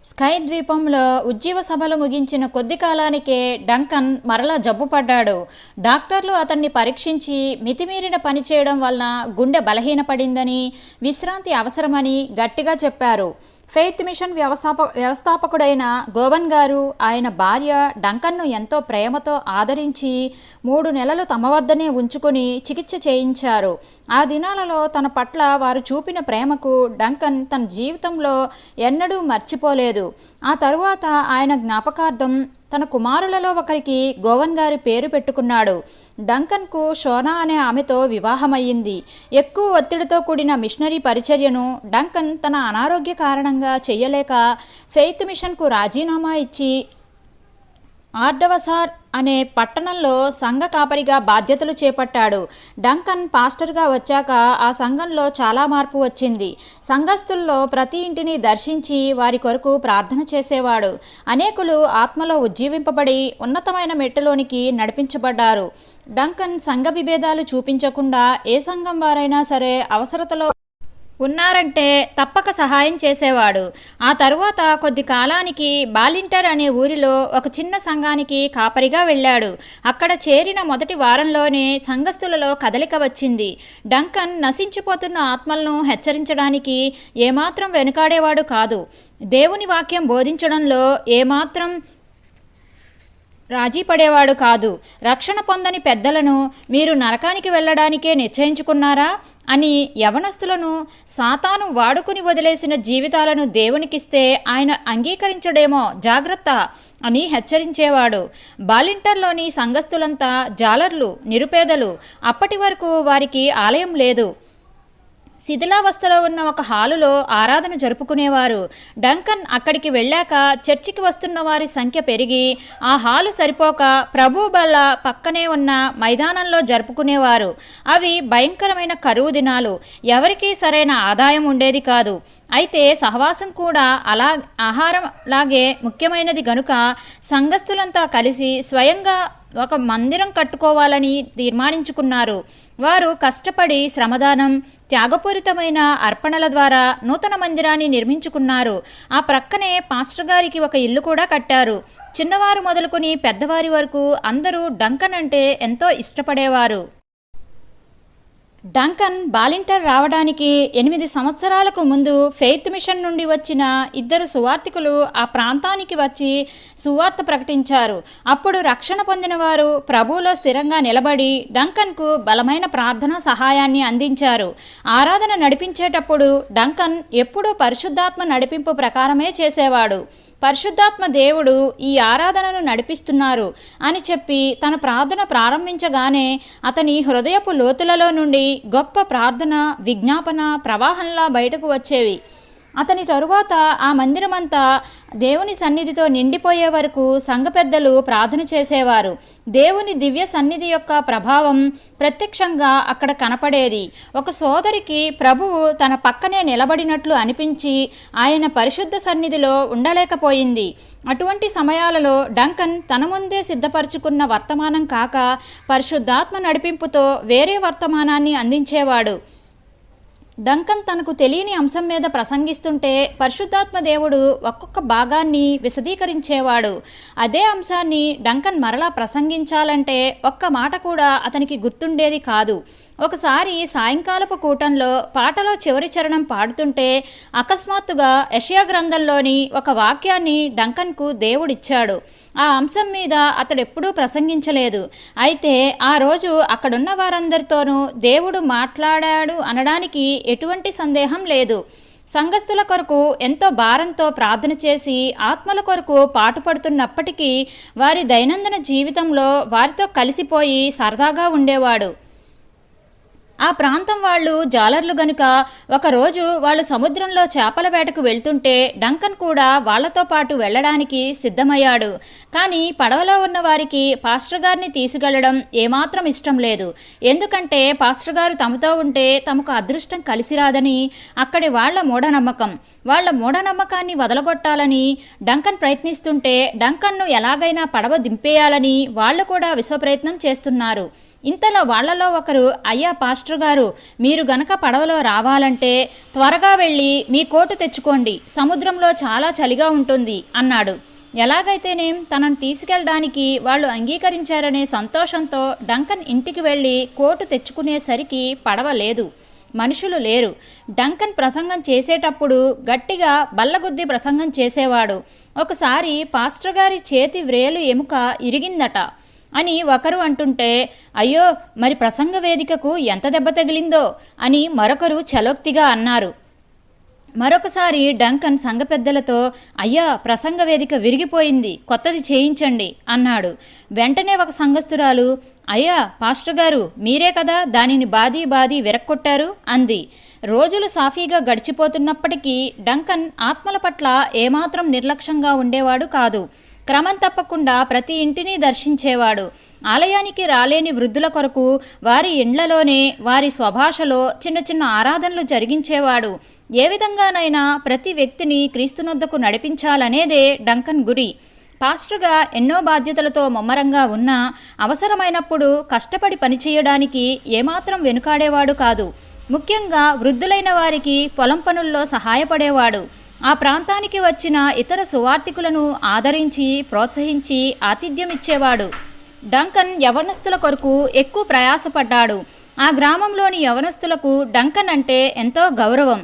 Sky ద్వీపంలో ఉజ్జీవ సభలు ముగించిన కొద్ది కాలానికే డంకన్ మరలా జబ్బుపడ్డాడు. డాక్టర్లు అతన్ని పరీక్షించి మితిమీరిన పని చేయడం వలన గుండె బలహీనపడిందని, విశ్రాంతి అవసరమని గట్టిగా చెప్పారు. ఫెయిత్ మిషన్ వ్యవస్థాపకుడైన గోవన్ గారు, ఆయన భార్య డంకన్ను ఎంతో ప్రేమతో ఆదరించి 3 నెలలు తమ వద్దనే ఉంచుకొని చికిత్స చేయించారు. ఆ దినాలలో తన పట్ల వారు చూపిన ప్రేమకు డంకన్ తన జీవితంలో ఎన్నడూ మర్చిపోలేదు. ఆ తరువాత ఆయన జ్ఞాపకార్థం తన కుమారులలో ఒకరికి గోవన్ గారి పేరు పెట్టుకున్నాడు. డంకన్కు షోనా అనే ఆమెతో వివాహమయ్యింది. ఎక్కువ ఒత్తిడితో కూడిన మిషనరీ పరిచర్యను డంకన్ తన అనారోగ్య కారణంగా చెయ్యలేక ఫెయిత్ మిషన్కు రాజీనామా ఇచ్చి ఆర్డవసార్ అనే పట్టణంలో సంఘ కాపరిగా బాధ్యతలు చేపట్టాడు. డంకన్ పాస్టర్గా వచ్చాక ఆ సంఘంలో చాలా మార్పు వచ్చింది. సంఘస్థుల్లో ప్రతి ఇంటిని దర్శించి వారి కొరకు ప్రార్థన చేసేవాడు. అనేకులు ఆత్మలో ఉజ్జీవింపబడి ఉన్నతమైన మెట్టులోనికి నడిపించబడ్డారు. డంకన్ సంఘ విభేదాలు చూపించకుండా ఏ సంఘం వారైనా సరే అవసరతలో ఉన్నారంటే తప్పక సహాయం చేసేవాడు. ఆ తరువాత కొద్ది కాలానికి బాలింటర్ అనే ఊరిలో ఒక చిన్న సంఘానికి కాపరిగా వెళ్ళాడు. అక్కడ చేరిన మొదటి వారంలోనే సంఘస్థులలో కదలిక వచ్చింది. డంకన్ నశించిపోతున్న ఆత్మలను హెచ్చరించడానికి ఏమాత్రం వెనుకాడేవాడు కాదు. దేవుని వాక్యం బోధించడంలో ఏమాత్రం రాజీ పడేవాడు కాదు. రక్షణ పొందని పెద్దలను మీరు నరకానికి వెళ్ళడానికే నిశ్చయించుకున్నారా అని యవనస్తులను సాతాను వాడుకుని వదిలేసిన జీవితాలను దేవునికిస్తే ఆయన అంగీకరించడేమో, జాగ్రత్త అని హెచ్చరించేవాడు. బాలింటర్లోని సంఘస్థులంతా జాలర్లు, నిరుపేదలు. అప్పటి వరకు వారికి ఆలయం లేదు. శిథిలావస్థలో ఉన్న ఒక హాలులో ఆరాధన జరుపుకునేవారు. డంకన్ అక్కడికి వెళ్ళాక చర్చికి వస్తున్న వారి సంఖ్య పెరిగి ఆ హాలు సరిపోక ప్రభు బల్ల పక్కనే ఉన్న మైదానంలో జరుపుకునేవారు. అవి భయంకరమైన కరువు దినాలు. ఎవరికీ సరైన ఆదాయం ఉండేది కాదు. అయితే సహవాసం కూడా ఆహారం లాగే ముఖ్యమైనది గనుక సంఘస్థులంతా కలిసి స్వయంగా ఒక మందిరం కట్టుకోవాలని తీర్మానించుకున్నారు. వారు కష్టపడి శ్రమదానం, త్యాగపూరితమైన అర్పణల ద్వారా నూతన మందిరాన్ని నిర్మించుకున్నారు. ఆ ప్రక్కనే పాస్టర్ గారికి ఒక ఇల్లు కూడా కట్టారు. చిన్నవారు మొదలుకొని పెద్దవారి వరకు అందరూ డంకన్ అంటే ఎంతో ఇష్టపడేవారు. డంకన్ బాలింటర్ రావడానికి 8 సంవత్సరాలకు ముందు ఫెయిత్ మిషన్ నుండి వచ్చిన 2 సువార్థికులు ఆ ప్రాంతానికి వచ్చి సువార్త ప్రకటించారు. అప్పుడు రక్షణ పొందిన వారు ప్రభువులో స్థిరంగా నిలబడి డంకన్కు బలమైన ప్రార్థనా సహాయాన్ని అందించారు. ఆరాధన నడిపించేటప్పుడు డంకన్ ఎప్పుడూ పరిశుద్ధాత్మ నడిపింపు ప్రకారమే చేసేవాడు. పరిశుద్ధాత్మ దేవుడు ఈ ఆరాధనను నడిపిస్తున్నారు అని చెప్పి తన ప్రార్థన ప్రారంభించగానే అతని హృదయపు లోతులలో నుండి గొప్ప ప్రార్థన, విజ్ఞాపన ప్రవాహంలా బయటకు వచ్చేవి. అతని తరువాత ఆ మందిరమంతా దేవుని సన్నిధితో నిండిపోయే వరకు సంఘ పెద్దలు ప్రార్థన చేసేవారు. దేవుని దివ్య సన్నిధి యొక్క ప్రభావం ప్రత్యక్షంగా అక్కడ కనపడేది. ఒక సోదరికి ప్రభువు తన పక్కనే నిలబడినట్లు అనిపించి ఆయన పరిశుద్ధ సన్నిధిలో ఉండలేకపోయింది. అటువంటి సమయాలలో డంకన్ తన ముందే సిద్ధపరచుకున్న వర్తమానం కాక పరిశుద్ధాత్మ నడిపింపుతో వేరే వర్తమానాన్ని అందించేవాడు. డంకన్ తనకు తెలియని అంశం మీద ప్రసంగిస్తుంటే పరిశుద్ధాత్మ దేవుడు ఒక్కొక్క భాగాన్ని విశదీకరించేవాడు. అదే అంశాన్ని డంకన్ మరలా ప్రసంగించాలంటే ఒక్క మాట కూడా అతనికి గుర్తుండేది కాదు. ఒకసారి సాయంకాలపు కూటంలో పాటలో చివరి చరణం పాడుతుంటే అకస్మాత్తుగా యెషయా గ్రంథంలోని ఒక వాక్యాన్ని డంకన్కు దేవుడిచ్చాడు. ఆ అంశం మీద అతడెప్పుడూ ప్రసంగించలేదు. అయితే ఆ రోజు అక్కడున్న వారందరితోనూ దేవుడు మాట్లాడాడు అనడానికి ఎటువంటి సందేహం లేదు. సంఘస్థుల కొరకు ఎంతో భారంతో ప్రార్థన చేసి ఆత్మల కొరకు పాటుపడుతున్నప్పటికీ వారి దైనందిన జీవితంలో వారితో కలిసిపోయి సరదాగా ఉండేవాడు. ఆ ప్రాంతం వాళ్ళు జాలర్లు గనుక ఒకరోజు వాళ్ళు సముద్రంలో చేపల వేటకు వెళ్తుంటే డంకన్ కూడా వాళ్లతో పాటు వెళ్ళడానికి సిద్ధమయ్యాడు. కానీ పడవలో ఉన్న వారికి పాస్టర్ గారిని తీసుకెళ్లడం ఏమాత్రం ఇష్టం లేదు. ఎందుకంటే పాస్టర్ గారు తమతో ఉంటే తమకు అదృష్టం కలిసి రాదని అక్కడి వాళ్ల మూఢనమ్మకం. వాళ్ల మూఢనమ్మకాన్ని వదలగొట్టాలని డంకన్ ప్రయత్నిస్తుంటే డంకన్ను ఎలాగైనా పడవ దింపేయాలని వాళ్ళు కూడా విశ్వప్రయత్నం చేస్తున్నారు. ఇంతలో వాళ్ళలో ఒకరు, అయ్యా పాస్టర్ గారు, మీరు గనక పడవలో రావాలంటే త్వరగా వెళ్ళి మీ కోటు తెచ్చుకోండి, సముద్రంలో చాలా చలిగా ఉంటుంది అన్నాడు. ఎలాగైతేనేం తనను తీసుకెళ్ళడానికి వాళ్ళు అంగీకరించారనే సంతోషంతో డంకన్ ఇంటికి వెళ్ళి కోటు తెచ్చుకునేసరికి పడవ లేదు, మనుషులు లేరు. డంకన్ ప్రసంగం చేసేటప్పుడు గట్టిగా బల్లగుద్ది ప్రసంగం చేసేవాడు. ఒకసారి పాస్టర్ గారి చేతి వ్రేలు ఎముక ఇరిగిందట అని ఒకరు అంటుంటే, అయ్యో మరి ప్రసంగ వేదికకు ఎంత దెబ్బ తగిలిందో అని మరొకరు చలోక్తిగా అన్నారు. మరొకసారి డంకన్ సంఘ పెద్దలతో, అయ్యా ప్రసంగ వేదిక విరిగిపోయింది, కొత్తది చేయించండి అన్నాడు. వెంటనే ఒక సంఘస్థురాలు, అయ్యా పాస్టర్ గారు, మీరే కదా దానిని బాదీ విరక్కొట్టారు అంది. రోజులు సాఫీగా గడిచిపోతున్నప్పటికీ డంకన్ ఆత్మల పట్ల ఏమాత్రం నిర్లక్ష్యంగా ఉండేవాడు కాదు. క్రమం తప్పకుండా ప్రతి ఇంటిని దర్శించేవాడు. ఆలయానికి రాలేని వృద్ధుల కొరకు వారి ఇండ్లలోనే వారి స్వభాషలో చిన్న చిన్న ఆరాధనలు జరిగించేవాడు. ఏ విధంగానైనా ప్రతి వ్యక్తిని క్రీస్తునొద్దకు నడిపించాలనేదే డంకన్ గురి. పాస్టర్గా ఎన్నో బాధ్యతలతో ముమ్మరంగా ఉన్నా అవసరమైనప్పుడు కష్టపడి పనిచేయడానికి ఏమాత్రం వెనుకాడేవాడు కాదు. ముఖ్యంగా వృద్ధులైన వారికి పొలం పనుల్లో సహాయపడేవాడు. ఆ ప్రాంతానికి వచ్చిన ఇతర సువార్థికులను ఆదరించి ప్రోత్సహించి ఆతిథ్యం ఇచ్చేవాడు. డంకన్ యవనస్తుల కొరకు ఎక్కువ ప్రయాసపడ్డాడు. ఆ గ్రామంలోని యవనస్తులకు డంకన్ అంటే ఎంతో గౌరవం.